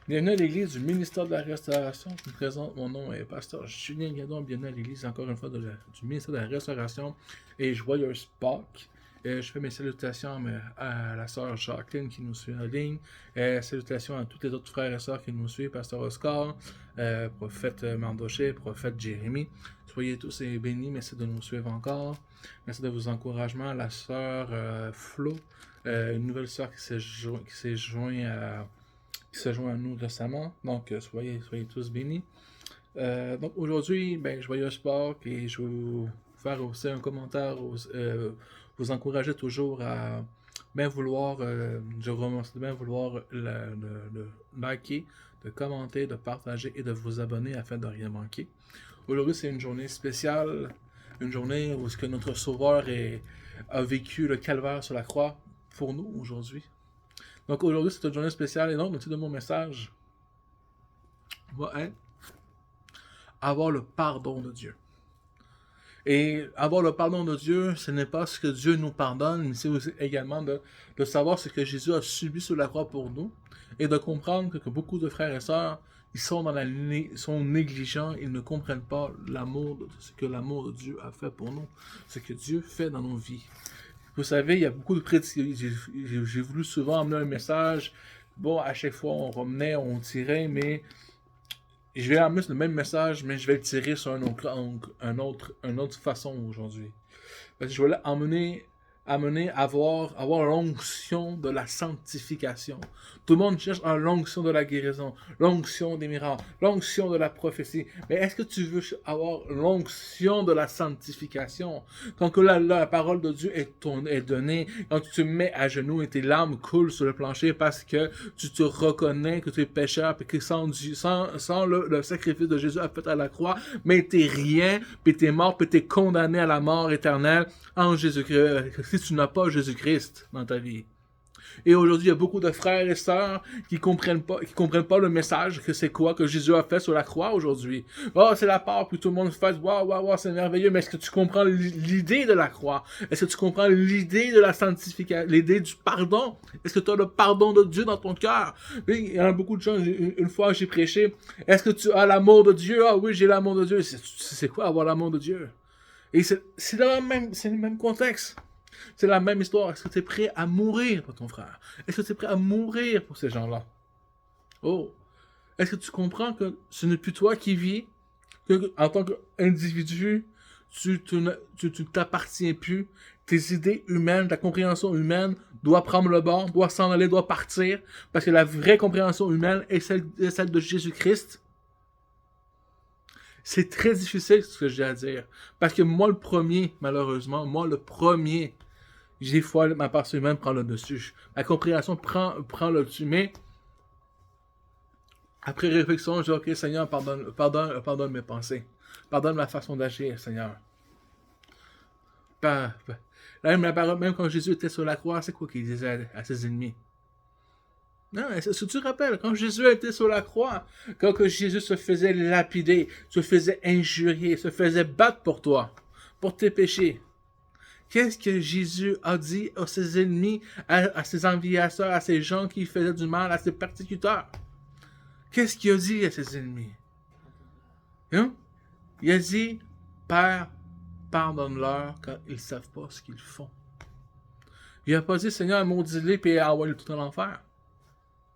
Bienvenue à l'église du ministère de la Restauration. Je me présente, mon nom est Pasteur Julien Guédon. Bienvenue à l'église encore une fois du ministère de la Restauration et joyeuse Pâques. Je fais mes salutations à la sœur Jacqueline qui nous suit en ligne. Salutations à tous les autres frères et sœurs qui nous suivent, Pasteur Oscar, prophète Mardoché, prophète Jérémie. Soyez tous bénis, merci de nous suivre encore. Merci de vos encouragements. La sœur Flo, une nouvelle sœur qui s'est jointe à nous récemment. Donc, soyez tous bénis. Donc, aujourd'hui, joyeux Pâques et je vais vous faire aussi un commentaire, vous encourager toujours à bien vouloir, je vous remercie de bien vouloir le liker, de commenter, de partager et de vous abonner afin de rien manquer. Aujourd'hui, c'est une journée spéciale, une journée où ce que notre Sauveur a vécu le calvaire sur la croix pour nous aujourd'hui. Donc aujourd'hui, c'est une journée spéciale et donc le titre de mon message va être avoir le pardon de Dieu. Et avoir le pardon de Dieu, ce n'est pas ce que Dieu nous pardonne, mais c'est aussi également de savoir ce que Jésus a subi sur la croix pour nous et de comprendre que beaucoup de frères et sœurs, ils sont négligents, ils ne comprennent pas ce que l'amour de Dieu a fait pour nous, ce que Dieu fait dans nos vies. Vous savez, il y a beaucoup de prédictions. J'ai voulu souvent emmener un message. Bon, à chaque fois, on remenait, on tirait, mais je vais emmener le même message, mais je vais le tirer sur une autre façon aujourd'hui. Parce que je vais l'emmener avoir l'onction de la sanctification. Tout le monde cherche l'onction de la guérison, l'onction des miracles, l'onction de la prophétie. Mais est-ce que tu veux avoir l'onction de la sanctification? Quand que la parole de Dieu est donnée, quand tu te mets à genoux et tes larmes coulent sur le plancher parce que tu te reconnais que tu es pécheur et que sans le sacrifice de Jésus a fait à la croix, mais t'es rien, puis t'es mort, puis t'es condamné à la mort éternelle en Jésus-Christ, si tu n'as pas Jésus-Christ dans ta vie. Et aujourd'hui, il y a beaucoup de frères et sœurs qui comprennent pas le message que c'est quoi que Jésus a fait sur la croix aujourd'hui. Oh, c'est la part, puis tout le monde fait waouh, c'est merveilleux, mais est-ce que tu comprends l'idée de la croix? Est-ce que tu comprends l'idée de la sanctification, l'idée du pardon? Est-ce que tu as le pardon de Dieu dans ton cœur? Il y en a beaucoup de gens, une fois j'ai prêché, est-ce que tu as l'amour de Dieu? Ah oui, j'ai l'amour de Dieu. C'est quoi avoir l'amour de Dieu? Et c'est le même contexte. C'est la même histoire. Est-ce que tu es prêt à mourir pour ton frère? Est-ce que tu es prêt à mourir pour ces gens-là? Oh! Est-ce que tu comprends que ce n'est plus toi qui vis, que en tant qu'individu, tu ne t'appartiens plus. Tes idées humaines, ta compréhension humaine doit prendre le bord, doit s'en aller, doit partir, parce que la vraie compréhension humaine est celle de Jésus-Christ. C'est très difficile ce que j'ai à dire. Parce que moi, le premier, malheureusement, des fois, ma pensée humaine prend le dessus. Ma compréhension prend le dessus. Mais, après réflexion, je dis, ok, Seigneur, pardonne mes pensées. Pardonne ma façon d'agir, Seigneur. Même quand Jésus était sur la croix, c'est quoi qu'il disait à ses ennemis? Non, est-ce que tu te rappelles, quand Jésus était sur la croix, quand que Jésus se faisait lapider, se faisait injurier, se faisait battre pour toi, pour tes péchés, qu'est-ce que Jésus a dit à ses ennemis, à ses enviasseurs, à ces gens qui faisaient du mal, à ses persécuteurs? Qu'est-ce qu'il a dit à ses ennemis? Hein? Il a dit, Père, pardonne-leur quand ils ne savent pas ce qu'ils font. Il n'a pas dit, Seigneur, maudis-les et envoie-les tout en enfer.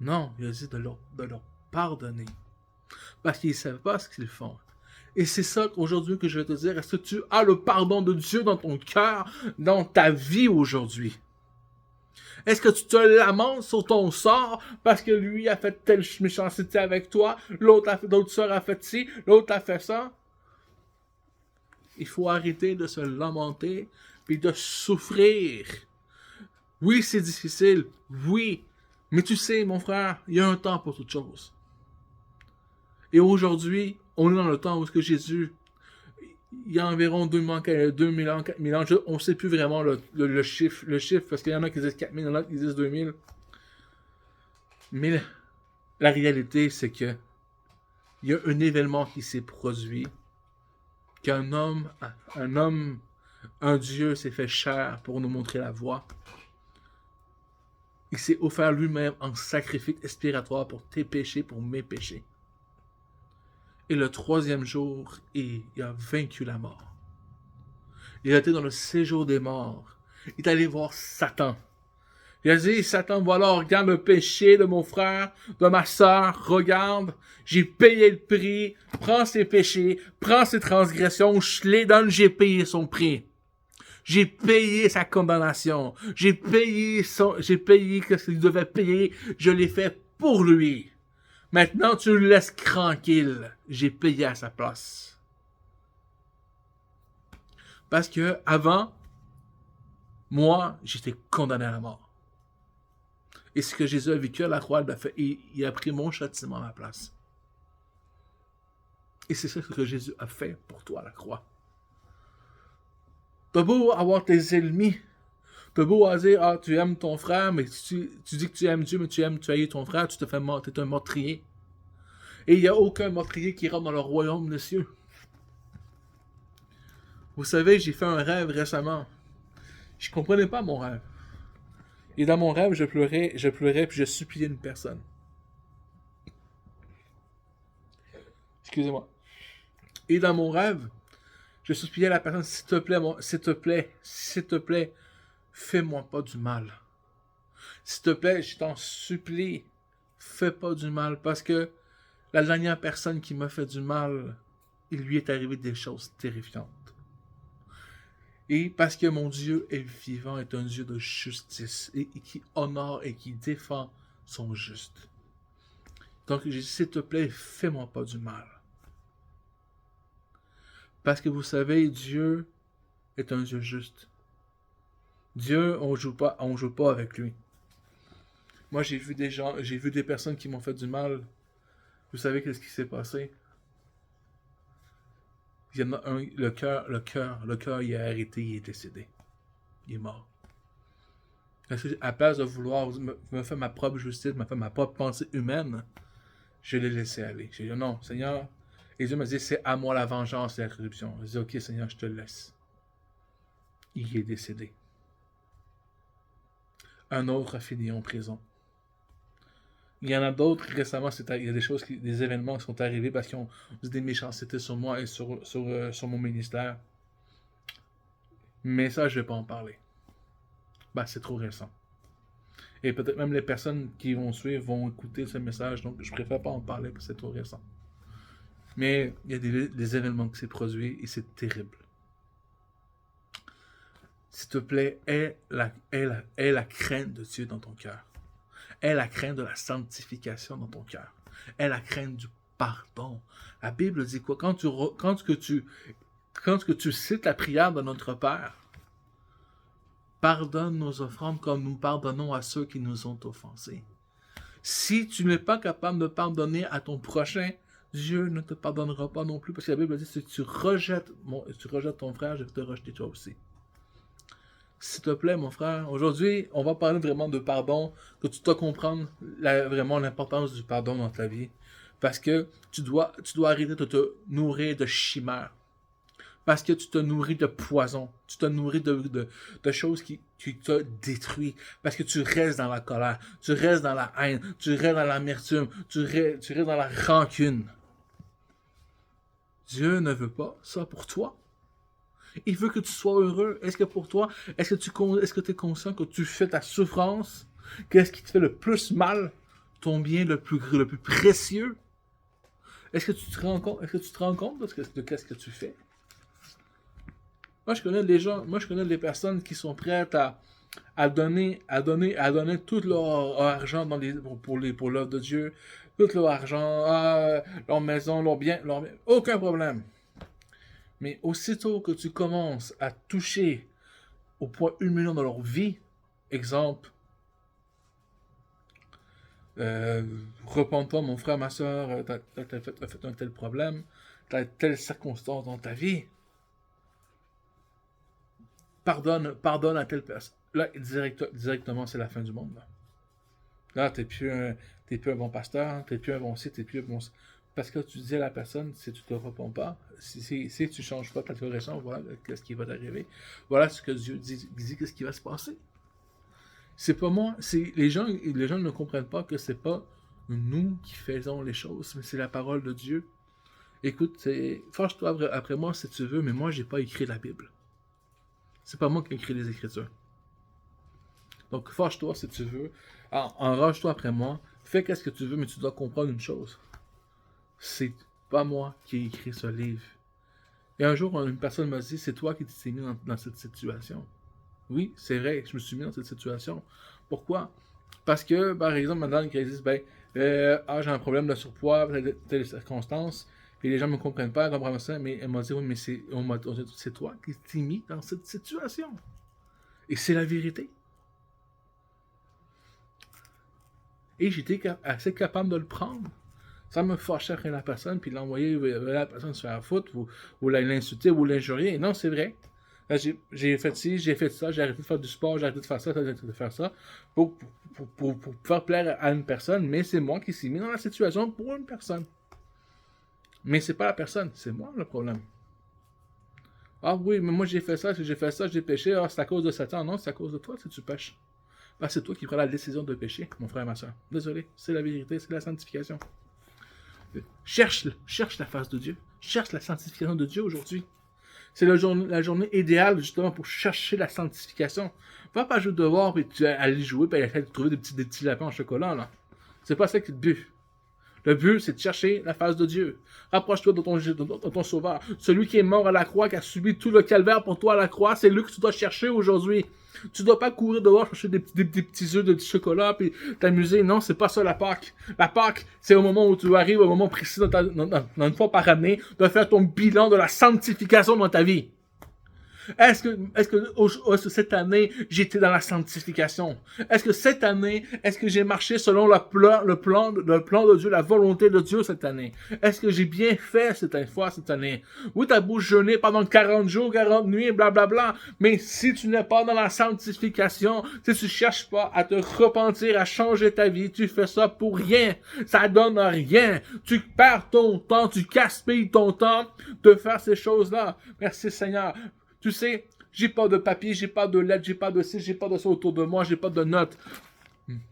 Non, il a dit de leur pardonner. Parce qu'ils ne savent pas ce qu'ils font. Et c'est ça qu'aujourd'hui que je vais te dire. Est-ce que tu as le pardon de Dieu dans ton cœur, dans ta vie aujourd'hui? Est-ce que tu te lamentes sur ton sort parce que lui a fait telle méchanceté avec toi, l'autre sœur a fait ci, l'autre a fait ça? Il faut arrêter de se lamenter puis de souffrir. Oui, c'est difficile. Oui. Mais tu sais, mon frère, il y a un temps pour toute chose. Et aujourd'hui, on est dans le temps où Jésus, il y a environ 2000 ans, 4000 ans, on ne sait plus vraiment le chiffre, parce qu'il y en a qui disent 4000, il y en a qui disent 2000. Mais la réalité, c'est que il y a un événement qui s'est produit, qu'un un Dieu s'est fait chair pour nous montrer la voie. Il s'est offert lui-même en sacrifice expiatoire pour tes péchés, pour mes péchés. Et le troisième jour, il a vaincu la mort. Il a été dans le séjour des morts. Il est allé voir Satan. Il a dit, Satan, voilà, regarde le péché de mon frère, de ma sœur, regarde, j'ai payé le prix, prends ses péchés, prends ses transgressions, je les donne, j'ai payé son prix. J'ai payé sa condamnation. J'ai payé ce qu'il devait payer. Je l'ai fait pour lui. Maintenant, tu le laisses tranquille. J'ai payé à sa place. Parce que, avant, moi, j'étais condamné à la mort. Et ce que Jésus a vécu à la croix, il a pris mon châtiment à ma place. Et c'est ça que Jésus a fait pour toi à la croix. T'as beau avoir tes ennemis. T'as beau dire, tu aimes ton frère, mais tu dis que tu aimes Dieu, mais tu haïs ton frère, tu te fais mort, t'es un meurtrier. Et il n'y a aucun meurtrier qui rentre dans le royaume des cieux. Vous savez, j'ai fait un rêve récemment. Je comprenais pas mon rêve. Et dans mon rêve, je pleurais, puis je suppliais une personne. Excusez-moi. Et dans mon rêve, je suppliais à la personne, s'il te plaît, fais-moi pas du mal. S'il te plaît, je t'en supplie, fais pas du mal, parce que la dernière personne qui m'a fait du mal, il lui est arrivé des choses terrifiantes. Et parce que mon Dieu est vivant, est un Dieu de justice, et qui honore et qui défend son juste. Donc, j'ai dit, s'il te plaît, fais-moi pas du mal. Parce que vous savez, Dieu est un Dieu juste. Dieu, on joue pas avec lui. Moi, j'ai vu des personnes qui m'ont fait du mal. Vous savez qu'est-ce qui s'est passé? Il y en a un, le cœur, il a arrêté, il est décédé. Il est mort. Parce que, à place de vouloir me faire ma propre justice, me faire ma propre pensée humaine, je l'ai laissé aller. J'ai dit, non, Seigneur. Et Dieu m'a dit, c'est à moi la vengeance et la corruption. J'ai dit, ok, Seigneur, je te le laisse. Il est décédé. Un autre a fini en prison. Il y en a d'autres récemment, il y a des événements qui sont arrivés parce qu'ils ont dit des méchancetés sur moi et sur mon ministère. Mais ça, je ne vais pas en parler. C'est trop récent. Et peut-être même les personnes qui vont suivre vont écouter ce message, donc je préfère pas en parler parce que c'est trop récent. Mais il y a des événements qui s'est produits et c'est terrible. S'il te plaît, aie la crainte de Dieu dans ton cœur. Aie la crainte de la sanctification dans ton cœur. Aie la crainte du pardon. La Bible dit quoi? Quand tu cites la prière de notre Père, pardonne nos offrandes comme nous pardonnons à ceux qui nous ont offensés. Si tu n'es pas capable de pardonner à ton prochain, Dieu ne te pardonnera pas non plus, parce que la Bible dit, si tu rejettes ton frère, je vais te rejeter toi aussi. S'il te plaît, mon frère, aujourd'hui, on va parler vraiment de pardon, que tu dois comprendre vraiment l'importance du pardon dans ta vie. Parce que tu dois arrêter de te nourrir de chimères. Parce que tu te nourris de poison. Tu te nourris de choses qui te détruisent. Parce que tu restes dans la colère. Tu restes dans la haine. Tu restes dans l'amertume. Tu restes dans la rancune. Dieu ne veut pas ça pour toi. Il veut que tu sois heureux. Est-ce que pour toi, est-ce que tu es conscient que tu fais ta souffrance? Qu'est-ce qui te fait le plus mal? Ton bien le plus précieux? Est-ce que tu te rends compte de ce que tu fais? Moi, je connais des personnes qui sont prêtes à donner tout leur argent pour l'œuvre de Dieu, tout leur argent, leur maison, leur bien, aucun problème. Mais aussitôt que tu commences à toucher au point humiliant de leur vie, exemple, repens-toi, mon frère, ma soeur, t'as fait un tel problème, t'as telle circonstance dans ta vie, pardonne à telle personne. Là, directement, c'est la fin du monde. Là, t'es plus un bon pasteur, t'es plus un bon site, t'es plus un bon... Parce que tu dis à la personne, si tu te repens pas, si tu changes pas ta correction, voilà qu'est-ce qui va t'arriver. Voilà ce que Dieu dit qu'est-ce qui va se passer. C'est pas moi. Les gens ne comprennent pas que c'est pas nous qui faisons les choses, mais c'est la parole de Dieu. Écoute, fâche-toi après moi si tu veux, mais moi, j'ai pas écrit la Bible. C'est pas moi qui ai écrit les Écritures. Donc, fâche-toi si tu veux. Enrage-toi après moi. Fais qu'est-ce que tu veux, mais tu dois comprendre une chose. C'est pas moi qui ai écrit ce livre. Et un jour, une personne m'a dit, c'est toi qui t'es mis dans cette situation. Oui, c'est vrai, je me suis mis dans cette situation. Pourquoi? Parce que, par exemple, maintenant, ils disent, j'ai un problème de surpoids, telle circonstance, et les gens ne me comprennent pas, comprennent ça, mais elle m'a dit, oui, mais c'est toi qui t'es mis dans cette situation. Et c'est la vérité. Et j'étais assez capable de le prendre. Ça me fâchait après la personne, puis l'envoyer la personne se faire foutre, ou l'insulter, ou l'injurier. Non, c'est vrai. Là, j'ai fait ci, j'ai fait ça, j'ai arrêté de faire du sport, j'ai arrêté de faire ça, j'ai arrêté de faire ça, pour faire plaire à une personne, mais c'est moi qui suis mis dans la situation pour une personne. Mais c'est pas la personne, c'est moi le problème. Ah oui, mais moi j'ai fait ça, j'ai péché, c'est à cause de Satan. Non, c'est à cause de toi si tu pêches. C'est toi qui prends la décision de pécher, mon frère et ma soeur. Désolé, c'est la vérité, c'est la sanctification. Cherche la face de Dieu. Cherche la sanctification de Dieu aujourd'hui. C'est la journée idéale justement pour chercher la sanctification. Va pas jouer dehors et tu aller jouer et essayer de trouver des petits lapins en chocolat là. C'est pas ça qui est le but. Le but, c'est de chercher la face de Dieu. Rapproche-toi de ton sauveur. Celui qui est mort à la croix, qui a subi tout le calvaire pour toi à la croix, c'est lui que tu dois chercher aujourd'hui. Tu dois pas courir dehors chercher des petits œufs de petit chocolat puis t'amuser. Non, c'est pas ça la Pâque. La Pâque, c'est au moment où tu arrives, au moment précis dans une fois par année, de faire ton bilan de la sanctification dans ta vie. Est-ce que cette année, j'étais dans la sanctification? Est-ce que cette année, j'ai marché selon le plan de Dieu, la volonté de Dieu cette année? Est-ce que j'ai bien fait cette année? Oui, t'as beau jeûner pendant 40 jours, 40 nuits, blablabla, mais si tu n'es pas dans la sanctification, si tu cherches pas à te repentir, à changer ta vie, tu fais ça pour rien. Ça donne rien. Tu perds ton temps, tu gaspilles ton temps de faire ces choses-là. Merci Seigneur. Tu sais, j'ai pas de papier, j'ai pas de lettres, j'ai pas de ci, j'ai pas de ça autour de moi, j'ai pas de notes.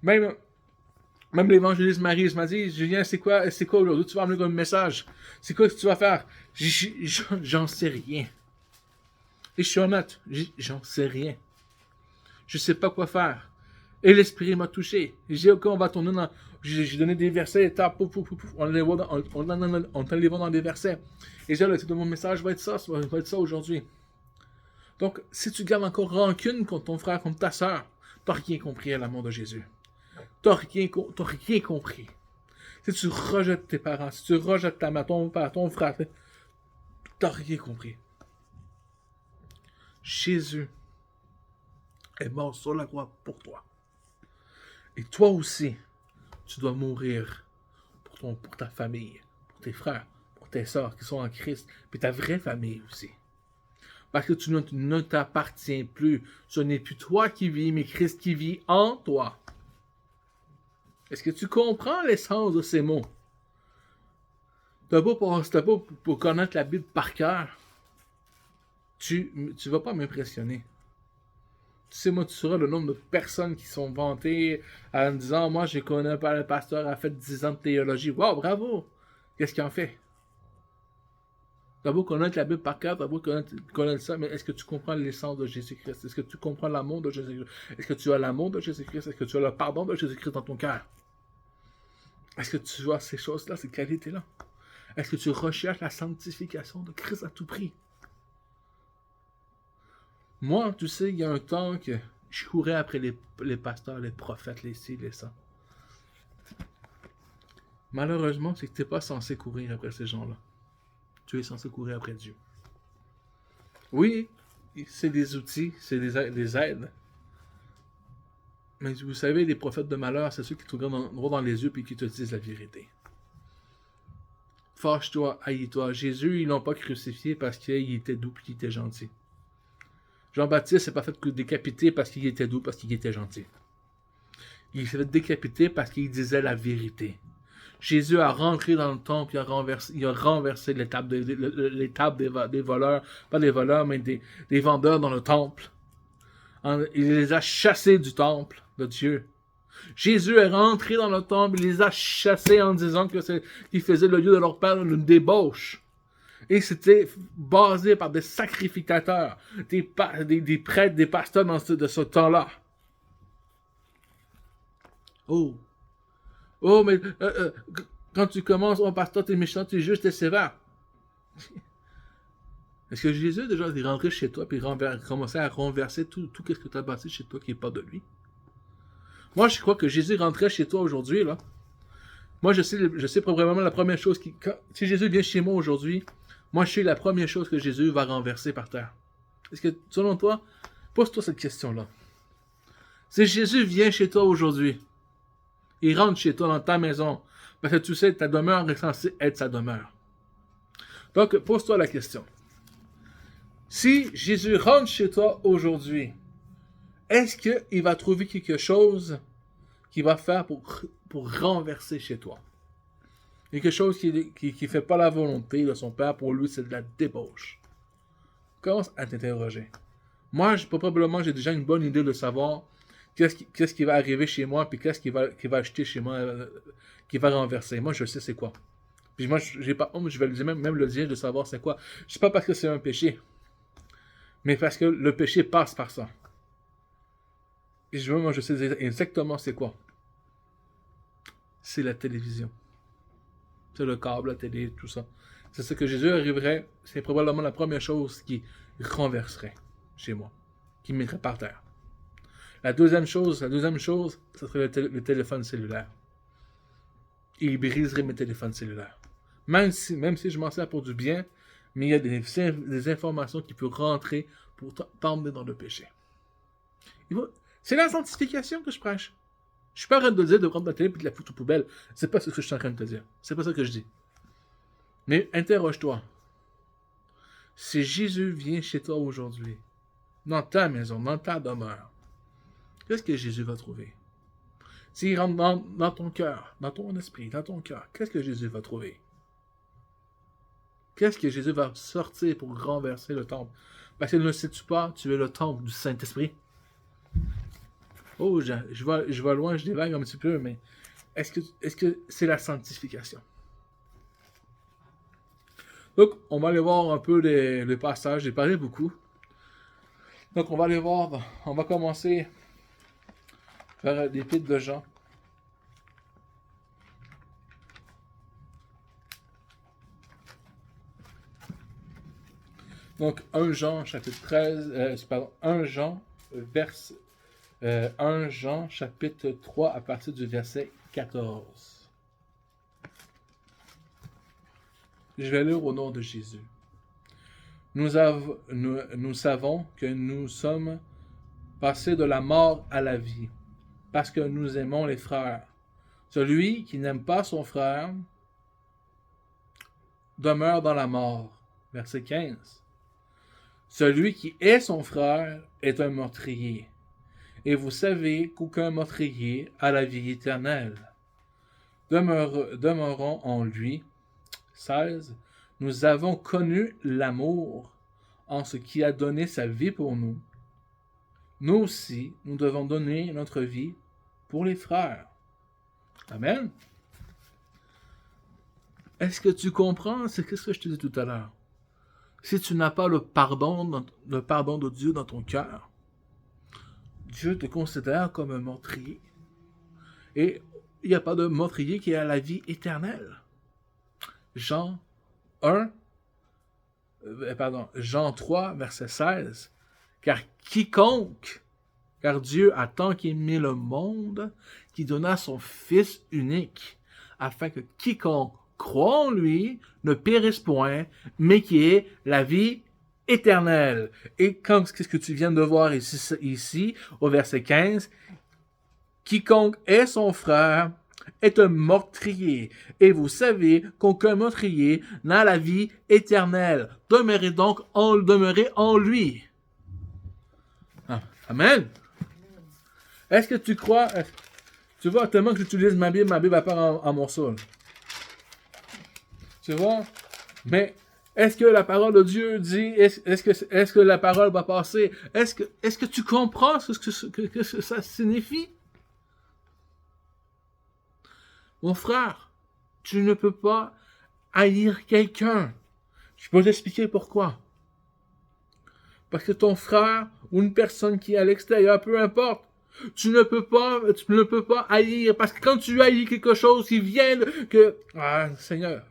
Même l'évangéliste Marie m'a dit, Julien, c'est quoi aujourd'hui? Tu vas amener comme message. C'est quoi que tu vas faire? J'en sais rien. Et je suis honnête, j'en sais rien. Je sais pas quoi faire. Et l'Esprit m'a touché. J'ai dit, ok, on va tourner dans... J'ai donné des versets, on les voit dans des versets. Et j'ai le titre de mon message va être ça aujourd'hui. Donc, si tu gardes encore rancune contre ton frère, contre ta sœur, t'as rien compris à l'amour de Jésus. T'as rien compris. Si tu rejettes tes parents, si tu rejettes ta mère, ton père, ton frère, t'as rien compris. Jésus est mort sur la croix pour toi. Et toi aussi, tu dois mourir pour ta famille, pour tes frères, pour tes sœurs qui sont en Christ, puis ta vraie famille aussi. Parce que tu ne t'appartiens plus. Ce n'est plus toi qui vis, mais Christ qui vit en toi. Est-ce que tu comprends l'essence de ces mots? T'as pas pour connaître la Bible par cœur. Tu vas pas m'impressionner. Tu sais, moi, tu sauras le nombre de personnes qui sont vantées en disant, moi, je connais pas le pasteur, a fait 10 ans de théologie. Wow, bravo! Qu'est-ce qu'il en fait? T'as beau connaître la Bible par cœur, t'as beau connaître ça, mais est-ce que tu comprends l'essence de Jésus-Christ? Est-ce que tu comprends l'amour de Jésus-Christ? Est-ce que tu as l'amour de Jésus-Christ? Est-ce que tu as le pardon de Jésus-Christ dans ton cœur? Est-ce que tu as ces choses-là, ces qualités-là? Est-ce que tu recherches la sanctification de Christ à tout prix? Moi, tu sais, il y a un temps que je courais après les pasteurs, les prophètes, les ci, les ça. Malheureusement, c'est que tu n'es pas censé courir après ces gens-là. Tu es censé courir après Dieu. Oui, c'est des outils, c'est des aides. Mais vous savez, les prophètes de malheur, c'est ceux qui te regardent droit dans les yeux et qui te disent la vérité. Fâche-toi, haïs-toi. Jésus, ils l'ont pas crucifié parce qu'il était doux et qu'il était gentil. Jean-Baptiste s'est pas fait décapiter parce qu'il était doux, parce qu'il était gentil. Il s'est fait décapiter parce qu'il disait la vérité. Jésus a rentré dans le temple, il a renversé l'étape des voleurs, pas des voleurs, mais des vendeurs dans le temple. Il les a chassés du temple, de Dieu. Jésus est rentré dans le temple, il les a chassés en disant qu'ils faisaient le lieu de leur père une débauche. Et c'était basé par des sacrificateurs, des prêtres, des pasteurs de ce temps-là. Oh, mais quand tu commences, oh pasteur, t'es méchant, t'es juste, t'es sévère. Est-ce que Jésus déjà est rentré chez toi et commencé à renverser tout ce que tu as bâti chez toi qui n'est pas de lui? Moi, je crois que Jésus rentrait chez toi aujourd'hui, là. Moi, je sais probablement la première chose si Jésus vient chez moi aujourd'hui, moi, je sais la première chose que Jésus va renverser par terre. Est-ce que, selon toi, pose-toi cette question-là. Si Jésus vient chez toi aujourd'hui, il rentre chez toi dans ta maison, parce que tu sais, ta demeure est censée être sa demeure. Donc, pose-toi la question. Si Jésus rentre chez toi aujourd'hui, est-ce qu'il va trouver quelque chose qu'il va faire pour renverser chez toi? Quelque chose qui ne fait pas la volonté de son Père, pour lui, c'est de la débauche. Commence à t'interroger. Moi, probablement, j'ai déjà une bonne idée de savoir qu'est-ce qui va arriver chez moi, puis qu'est-ce qu'il va acheter chez moi, qui va renverser. Moi, je sais c'est quoi. Puis moi, j'ai pas honte, je vais même le dire de savoir c'est quoi. Je sais pas parce que c'est un péché, mais parce que le péché passe par ça. Et moi, je sais exactement c'est quoi. C'est la télévision. C'est le câble, la télé, tout ça. C'est ce que Jésus arriverait, c'est probablement la première chose qui renverserait chez moi, qui me mettrait par terre. La deuxième chose, ce serait le téléphone cellulaire. Il briserait mes téléphones cellulaires. Même si je m'en sers pour du bien, mais il y a des informations qui peuvent rentrer pour t'emmener dans le péché. C'est la sanctification que je prêche. Je suis pas en train de te dire de prendre ta télé et de la foutre aux poubelles. C'est pas ce que je suis en train de te dire. C'est pas ça que je dis. Mais interroge-toi. Si Jésus vient chez toi aujourd'hui, dans ta maison, dans ta demeure, qu'est-ce que Jésus va trouver? S'il rentre dans ton cœur, dans ton esprit, dans ton cœur, qu'est-ce que Jésus va trouver? Qu'est-ce que Jésus va sortir pour renverser le temple? Parce que ne sais-tu pas, tu es le temple du Saint-Esprit. Oh, je vais loin, je divague un petit peu, mais est-ce que c'est la sanctification? Donc, on va aller voir un peu les passages. J'ai parlé beaucoup. Donc, on va aller voir. On va commencer par l'épître de Jean. Donc, 1 Jean, chapitre 13, 1 Jean, 1 Jean, chapitre 3, à partir du verset 14. Je vais lire au nom de Jésus. Nous savons que nous sommes passés de la mort à la vie, parce que nous aimons les frères. Celui qui n'aime pas son frère demeure dans la mort. Verset 15. Celui qui est son frère est un meurtrier. Et vous savez qu'aucun meurtrier a la vie éternelle. Demeurons en lui. 16. Nous avons connu l'amour en ce qui a donné sa vie pour nous. Nous aussi, nous devons donner notre vie pour les frères. Amen. Est-ce que tu comprends? C'est ce que je te dis tout à l'heure. Si tu n'as pas le pardon de Dieu dans ton cœur, Dieu te considère comme un meurtrier. Et il n'y a pas de meurtrier qui a la vie éternelle. Jean 3, verset 16. Car Dieu a tant aimé le monde, qu'il donna son Fils unique, afin que quiconque croit en lui ne périsse point, mais qui ait la vie éternelle. Et qu'est-ce que tu viens de voir ici, au verset 15, quiconque est son frère est un meurtrier, et vous savez qu'aucun meurtrier n'a la vie éternelle. Demeurez donc en lui. Amen. Est-ce que tu crois... Tu vois, tellement que j'utilise ma Bible va part en morceaux. Tu vois? Mais est-ce que la parole de Dieu dit... Est-ce que la parole va passer? Est-ce que tu comprends ce que ça signifie? Mon frère, tu ne peux pas haïr quelqu'un. Je peux t'expliquer pourquoi. Parce que ton frère ou une personne qui est à l'extérieur, peu importe, tu ne peux pas haïr. Parce que quand tu haïs quelque chose qui vient que, Seigneur,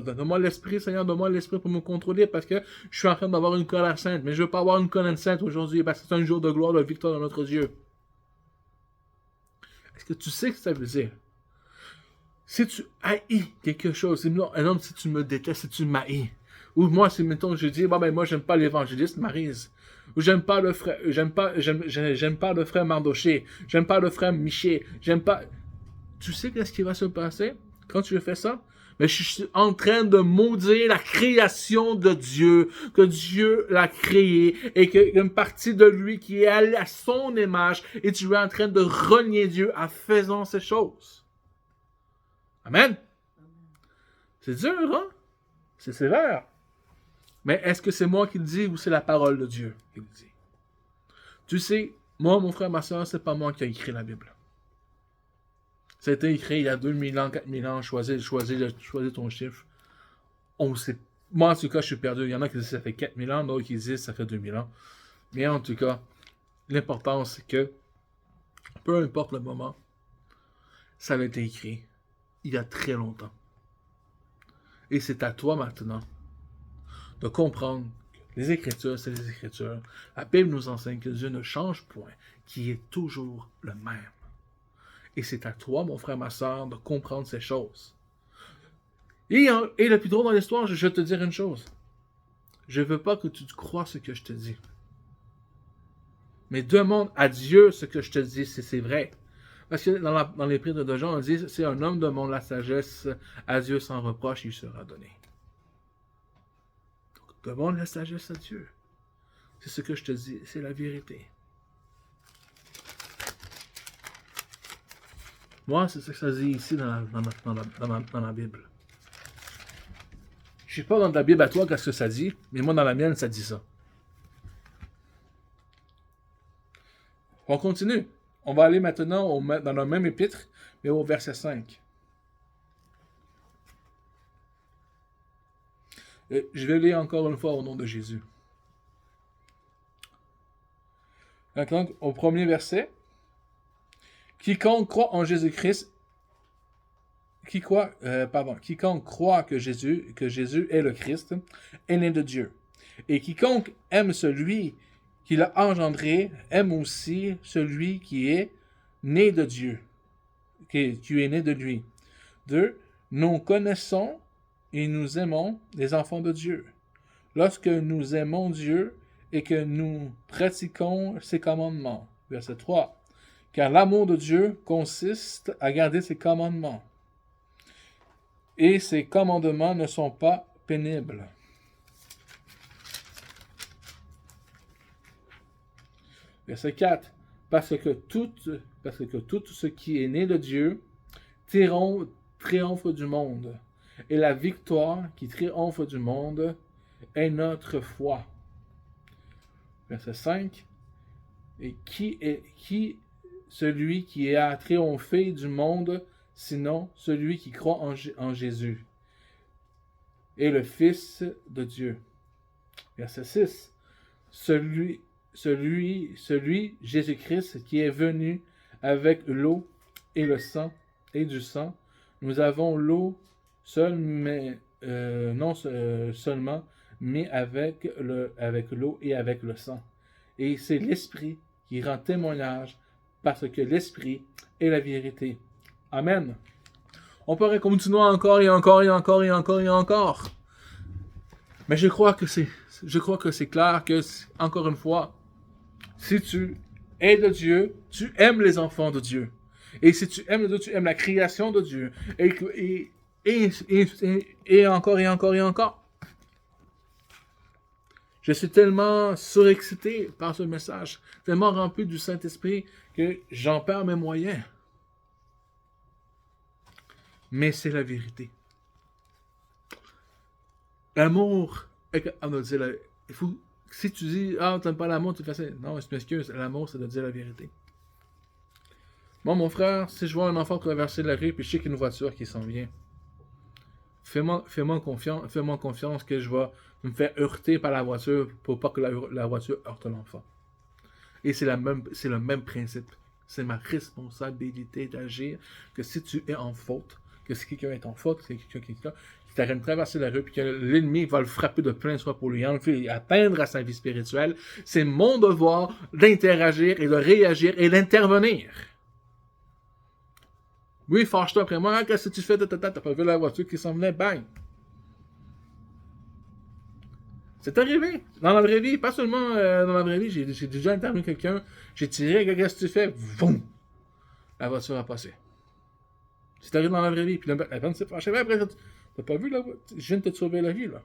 donne-moi l'esprit, Seigneur, donne-moi l'esprit pour me contrôler parce que je suis en train d'avoir une colère sainte. Mais je veux pas avoir une colère sainte aujourd'hui parce que c'est un jour de gloire, de victoire dans notre Dieu. Est-ce que tu sais ce que ça veut dire? Si tu haïs quelque chose, non, si tu me détestes, si tu m'haïs, ou moi, si mettons, je dis, moi, j'aime pas l'évangéliste Maryse, ou j'aime pas le frère Mardoché, j'aime pas le frère Miché, j'aime pas. Tu sais qu'est-ce qui va se passer quand tu fais ça? Mais je suis en train de maudire la création de Dieu, que Dieu l'a créé, et qu'il y a une partie de lui qui est à son image, et tu es en train de renier Dieu en faisant ces choses. Amen. C'est dur, hein? C'est sévère. Mais est-ce que c'est moi qui le dis ou c'est la parole de Dieu qui le dit? Tu sais, moi, mon frère, ma soeur, c'est pas moi qui ai écrit la Bible. Ça a été écrit il y a 2000 ans, 4000 ans, choisis ton chiffre. On sait. Moi, en tout cas, je suis perdu. Il y en a qui disent que ça fait 4000 ans, d'autres qui disent que ça fait 2000 ans. Mais en tout cas, l'important, c'est que, peu importe le moment, ça a été écrit il y a très longtemps. Et c'est à toi maintenant de comprendre que les Écritures, c'est les Écritures. La Bible nous enseigne que Dieu ne change point, qu'il est toujours le même. Et c'est à toi, mon frère, ma soeur, de comprendre ces choses. Et le plus drôle dans l'histoire, je vais te dire une chose. Je ne veux pas que tu crois ce que je te dis. Mais demande à Dieu ce que je te dis, si c'est vrai. Parce que dans les prières de Jean, on dit, si un homme demande la sagesse à Dieu sans reproche, il sera donné. Donc, demande la sagesse à Dieu. C'est ce que je te dis, c'est la vérité. Moi, c'est ce que ça dit ici dans la Bible. Je ne sais pas dans ta Bible à toi qu'est-ce que ça dit, mais moi, dans la mienne, ça dit ça. On continue. On va aller maintenant dans le même épître, mais au verset 5. Je vais lire encore une fois au nom de Jésus. Donc, au premier verset, quiconque croit en Jésus-Christ, quiconque croit que Jésus est le Christ, est né de Dieu. Et quiconque aime celui qui l'a engendré, aime aussi celui qui est né de Dieu, qui est né de lui. 2. Nous connaissons et nous aimons les enfants de Dieu, lorsque nous aimons Dieu et que nous pratiquons ses commandements. Verset 3. Car l'amour de Dieu consiste à garder ses commandements. Et ses commandements ne sont pas pénibles. Verset 4. Parce que tout ce qui est né de Dieu triomphe du monde. Et la victoire qui triomphe du monde est notre foi. Verset 5. Et qui celui qui a triomphé du monde, sinon celui qui croit en Jésus, est le Fils de Dieu. Verset 6. Celui, Jésus-Christ, qui est venu avec l'eau et le sang, et du sang, nous avons l'eau seule, mais non seulement, mais avec l'eau et avec le sang. Et c'est l'Esprit qui rend témoignage, parce que l'Esprit est la vérité. Amen. On pourrait continuer encore et encore et encore et encore et encore. Mais je crois que c'est clair que, encore une fois, si tu es de Dieu, tu aimes les enfants de Dieu. Et si tu aimes Dieu, tu aimes la création de Dieu. Et encore et encore et encore. Je suis tellement surexcité par ce message, tellement rempli du Saint-Esprit que j'en perds mes moyens. Mais c'est la vérité. L'amour, si tu dis, tu n'aimes pas l'amour, tu fais ça. Non, je m'excuse, l'amour, c'est de dire la vérité. Moi, mon frère, si je vois un enfant traverser la rue, puis je sais qu'il y a une voiture qui s'en vient, fais-moi confiance que je vais me faire heurter par la voiture pour pas que la voiture heurte l'enfant. Et c'est le même principe. C'est ma responsabilité d'agir que si tu es en faute, que si quelqu'un est en faute, que quelqu'un qui t'arrête de traverser la rue, puis que l'ennemi va le frapper de plein soin pour lui enlever et atteindre à sa vie spirituelle, c'est mon devoir d'interagir et de réagir et d'intervenir. Oui, fâche-toi après moi, qu'est-ce que tu fais? T'as pas vu la voiture qui s'en venait? Bang! C'est arrivé. Dans la vraie vie, pas seulement dans la vraie vie, j'ai déjà intervenu quelqu'un, j'ai tiré, qu'est-ce que tu fais? Boum! La voiture a passé. C'est arrivé dans la vraie vie. Puis la personne s'est fâchée. Après, t'as pas vu la voiture? Je viens de te sauver la vie, là.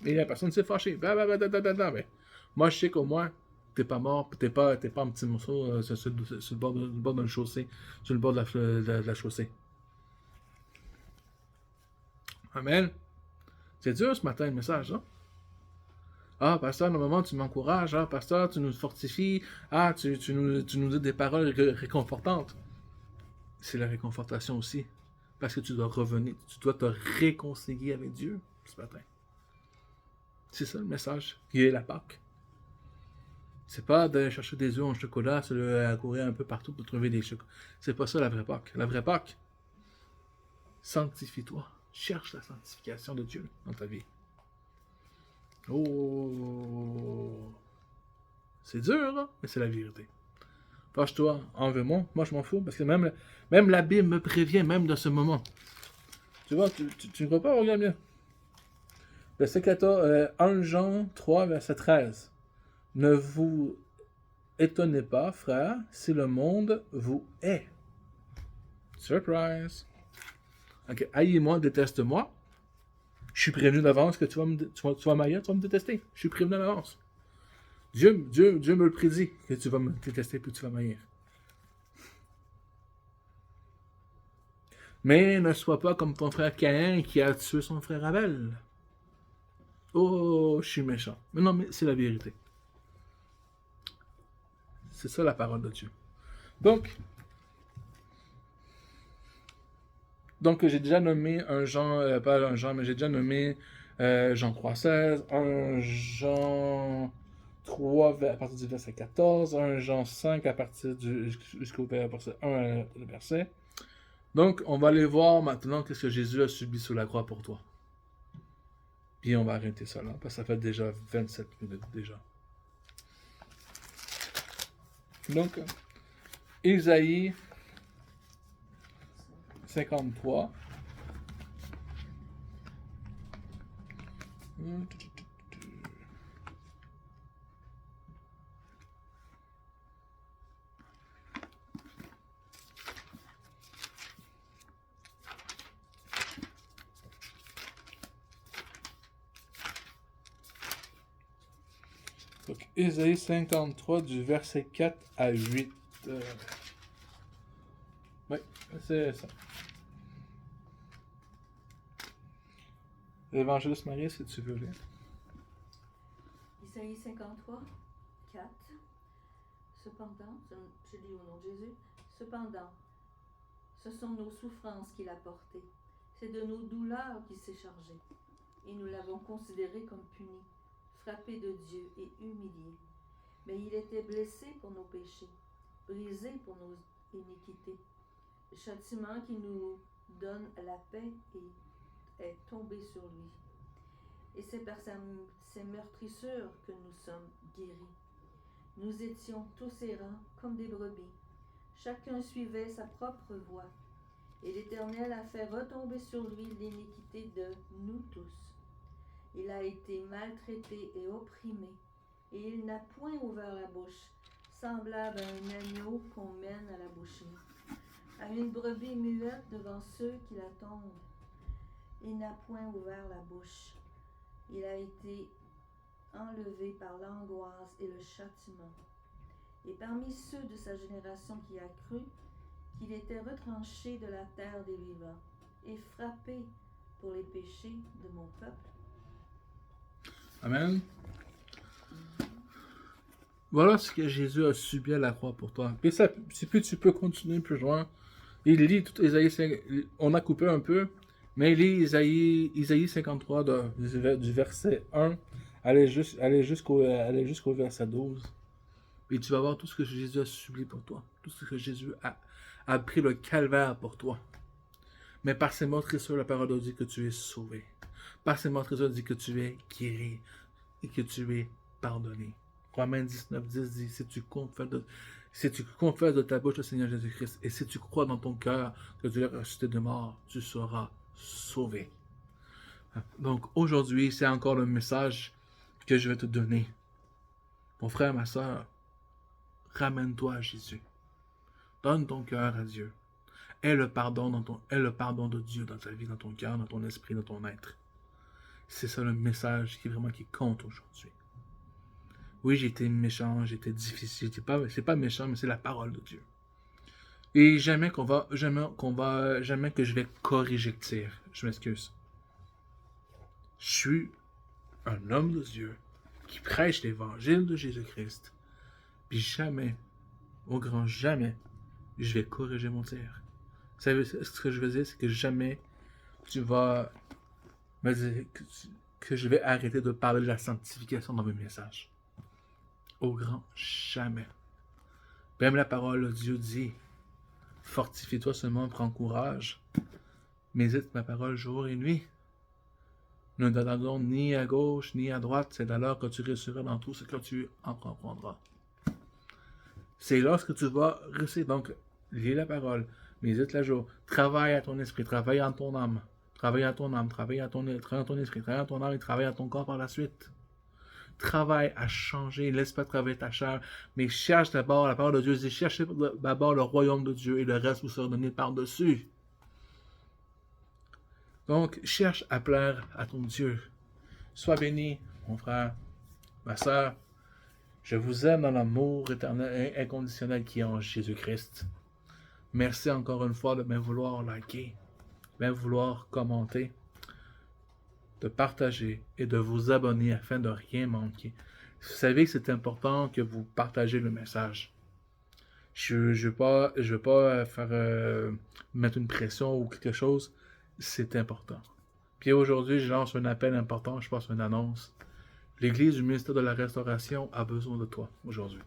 Et la personne s'est fâchée. Ben, moi, je sais qu'au moins, t'es pas mort, t'es pas un petit morceau sur le bord d'une chaussée, sur le bord de la chaussée. Amen. C'est dur ce matin, le message, hein? Ah, pasteur, normalement, tu m'encourages. Ah, pasteur, tu nous fortifies. Ah, tu nous dis des paroles réconfortantes. C'est la réconfortation aussi. Parce que tu dois revenir, tu dois te réconcilier avec Dieu ce matin. C'est ça le message qui est la Pâque. C'est pas d'aller chercher des œufs en chocolat, à courir un peu partout pour trouver des chocolats. C'est pas ça la vraie Pâque. La vraie Pâque, sanctifie-toi. Cherche la sanctification de Dieu dans ta vie. Oh! C'est dur, hein? Mais c'est la vérité. Fâche-toi, enlève-moi. Moi, je m'en fous, parce que même la Bible me prévient, même de ce moment. Tu vois, tu ne crois pas, regarde bien. Verset 14, 1 Jean 3, verset 13. Ne vous étonnez pas, frères, si le monde vous hait. Surprise! Ok, haïs-moi, déteste-moi. Je suis prévenu d'avance que tu vas m'haïr, tu vas me détester. Je suis prévenu d'avance. Dieu me le prédit que tu vas me détester puis tu vas m'haïr. Mais ne sois pas comme ton frère Caïn qui a tué son frère Abel. Oh, je suis méchant. Mais non, mais c'est la vérité. C'est ça la parole de Dieu. Donc j'ai déjà nommé un Jean, pas un Jean, mais j'ai déjà nommé Jean 3,16, un Jean 3 à partir du verset 14, un Jean 5 à partir jusqu'au verset 1 le verset. Donc on va aller voir maintenant qu'est-ce que Jésus a subi sur la croix pour toi. Puis on va arrêter ça là, parce que ça fait déjà 27 minutes déjà. Donc, Ésaïe 53. Donc, Ésaïe 53 du verset 4 à 8. Oui, c'est ça. L'évangéliste Marie, si tu veux lire. Isaïe 53, 4. Cependant, je lis au nom de Jésus, cependant, ce sont nos souffrances qu'il a portées. C'est de nos douleurs qu'il s'est chargé. Et nous l'avons considéré comme puni, frappé de Dieu et humilié. Mais il était blessé pour nos péchés, brisé pour nos iniquités. Le châtiment qui nous donne la paix est tombé sur lui. Et c'est par ses meurtrissures que nous sommes guéris. Nous étions tous errants comme des brebis. Chacun suivait sa propre voie. Et l'Éternel a fait retomber sur lui l'iniquité de nous tous. Il a été maltraité et opprimé, et il n'a point ouvert la bouche, semblable à un agneau qu'on mène à la boucherie, à une brebis muette devant ceux qui l'attendent. Il n'a point ouvert la bouche. Il a été enlevé par l'angoisse et le châtiment. Et parmi ceux de sa génération qui a cru qu'il était retranché de la terre des vivants et frappé pour les péchés de mon peuple. Amen. Voilà ce que Jésus a subi à la croix pour toi. Puis, ça, puis tu peux continuer plus loin. Il lit tout Isaïe 5, on a coupé un peu, mais il lit Isaïe 53 du verset 1, allez jusqu'au verset 12. Et tu vas voir tout ce que Jésus a subi pour toi. Tout ce que Jésus a pris le calvaire pour toi. Mais par ses meurtrissures, la parole de Dieu dit que tu es sauvé. Par ses meurtrissures, dit que tu es guéri et que tu es pardonné. Romains 19:10 dit, si tu confesses de ta bouche le Seigneur Jésus-Christ et si tu crois dans ton cœur que Dieu est ressuscité de mort, tu seras sauvé. Donc aujourd'hui, c'est encore le message que je vais te donner. Mon frère, ma soeur, ramène-toi à Jésus. Donne ton cœur à Dieu. Aie le pardon de Dieu dans ta vie, dans ton cœur, dans ton esprit, dans ton être. C'est ça le message qui compte aujourd'hui. Oui, j'étais méchant, j'étais difficile. C'est pas méchant, mais c'est la parole de Dieu. Et jamais que je vais corriger le tir. Je m'excuse. Je suis un homme de Dieu qui prêche l'évangile de Jésus-Christ. Puis jamais, au grand jamais, je vais corriger mon tir. Ce que je veux dire, c'est que jamais tu vas me dire que je vais arrêter de parler de la sanctification dans mes messages. Au grand jamais. Même la parole de Dieu dit, fortifie-toi seulement, prends courage. Médite ma parole jour et nuit. Ne t'attendons ni à gauche ni à droite, c'est alors que tu réussiras dans tout ce que tu entreprendras. C'est lorsque tu vas réussir, donc, lis la parole, médite la jour, travaille à ton esprit, travaille en ton âme, travaille à ton âme, travaille à ton esprit, travaille à ton âme et travaille à ton corps par la suite. Travaille à changer, laisse pas travailler ta chair, mais cherche d'abord la parole de Dieu, cherchez d'abord le royaume de Dieu et le reste vous sera donné par-dessus. Donc, cherche à plaire à ton Dieu. Sois béni, mon frère, ma soeur. Je vous aime dans l'amour éternel et inconditionnel qui est en Jésus-Christ. Merci encore une fois de bien vouloir liker, bien vouloir commenter, de partager et de vous abonner afin de rien manquer. Vous savez que c'est important que vous partagez le message. Je ne veux pas faire mettre une pression ou quelque chose. C'est important. Puis aujourd'hui, je lance un appel important, je passe une annonce. L'Église du ministère de la Restauration a besoin de toi aujourd'hui.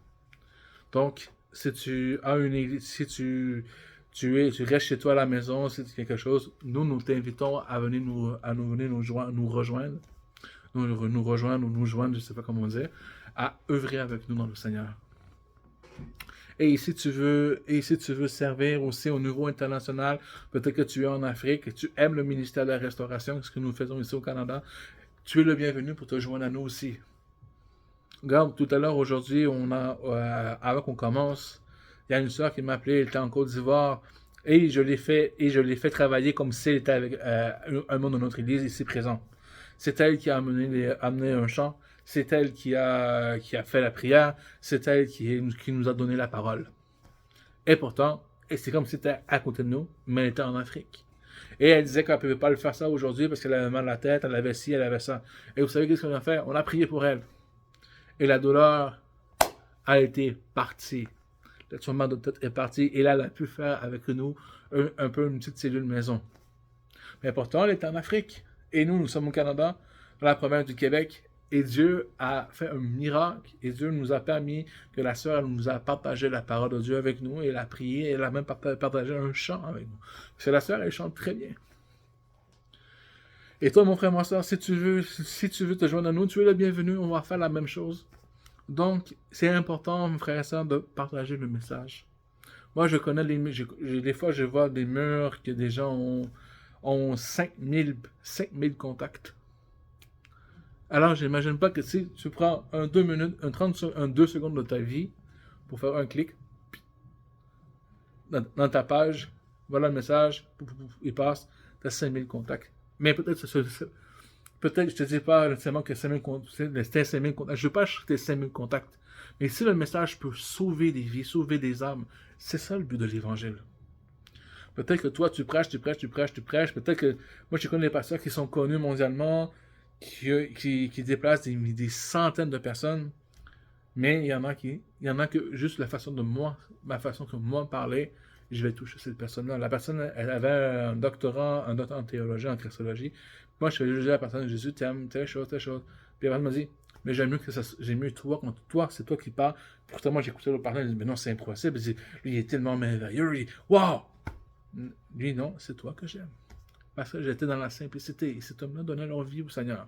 Donc, si tu as une église, si tu restes chez toi à la maison, si tu quelque chose, nous t'invitons à venir nous rejoindre, je ne sais pas comment dire, à œuvrer avec nous dans le Seigneur. Et si tu veux servir aussi au niveau international, peut-être que tu es en Afrique, et tu aimes le ministère de la Restauration, ce que nous faisons ici au Canada, tu es le bienvenu pour te joindre à nous aussi. Regarde, tout à l'heure, aujourd'hui, avant qu'on commence, il y a une soeur qui m'a appelé, elle était en Côte d'Ivoire, et je l'ai fait travailler comme si elle était avec un membre de notre église ici présent. C'est elle qui a amené un chant, c'est elle qui a fait la prière, c'est elle qui nous a donné la parole. Et pourtant, c'est comme si elle était à côté de nous, mais elle était en Afrique. Et elle disait qu'elle ne pouvait pas le faire ça aujourd'hui parce qu'elle avait mal à la tête, elle avait ci, elle avait ça. Et vous savez qu'est-ce qu'on a fait? On a prié pour elle. Et la douleur a été partie. Le tourment de tête est parti. Et là, elle a pu faire avec nous un peu une petite cellule maison. Mais pourtant, elle est en Afrique. Et nous sommes au Canada, dans la province du Québec. Et Dieu a fait un miracle. Et Dieu nous a permis que la sœur nous a partagé la parole de Dieu avec nous. Et elle a prié. Et elle a même partagé un chant avec nous. Parce que la sœur, elle chante très bien. Et toi, mon frère, ma soeur, si tu veux te joindre à nous, tu es le bienvenu. On va faire la même chose. Donc, c'est important, mon frère et soeur, de partager le message. Moi, je connais des fois, je vois des murs que des gens ont 5000 contacts. Alors, j'imagine pas que si tu prends 2 minutes, 2 secondes de ta vie pour faire un clic dans ta page, voilà le message, il passe, tu as 5000 contacts. Mais peut-être, je te dis pas nécessairement que 5000 contacts, je ne veux pas acheter 5000 contacts. Mais si le message peut sauver des vies, sauver des âmes, c'est ça le but de l'évangile. Peut-être que toi, tu prêches. Peut-être que moi, je connais des pasteurs qui sont connus mondialement, qui déplacent des centaines de personnes. Mais il y en a que juste la façon de moi, ma façon que moi parler, je vais toucher cette personne-là. La personne, elle avait un doctorat en théologie, en christologie. Moi, je vais juger la personne, Jésus t'aime, telle chose, telle chose. Puis elle me dit, mais j'aime mieux toi contre toi, c'est toi qui parles. Pourtant, moi, j'écoutais l'autre parler, je dis, mais non, c'est impossible. Il dit, lui, il est tellement merveilleux. Wow! Lui, non, c'est toi que j'aime. Parce que j'étais dans la simplicité. Et cet homme-là donnait leur vie au Seigneur.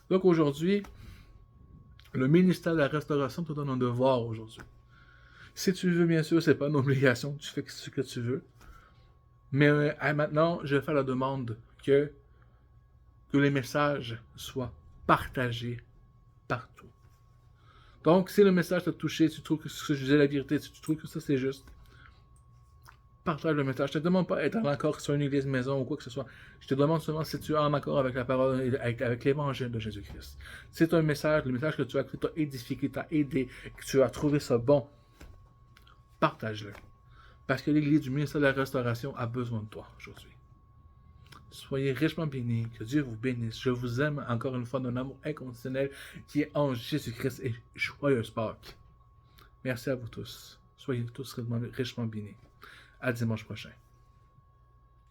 Donc aujourd'hui, le ministère de la restauration te donne un devoir aujourd'hui. Si tu veux, bien sûr, c'est pas une obligation, tu fais ce que tu veux. Mais maintenant, je vais faire la demande que les messages soient partagés partout. Donc, si le message t'a touché, tu trouves que ce que je disais la vérité, si tu trouves que ça c'est juste, partage le message. Je te demande pas d'être en accord sur une église maison ou quoi que ce soit. Je te demande seulement si tu es en accord avec la parole, avec l'évangile de Jésus-Christ. Si c'est un message, le message que tu as écrit t'a édifié, t'a aidé, que tu as trouvé ça bon, partage-le. Parce que l'église du ministère de la Restauration a besoin de toi aujourd'hui. Soyez richement bénis, que Dieu vous bénisse. Je vous aime encore une fois d'un amour inconditionnel qui est en Jésus-Christ et joyeuse Pâques. Merci à vous tous. Soyez tous richement bénis. À dimanche prochain.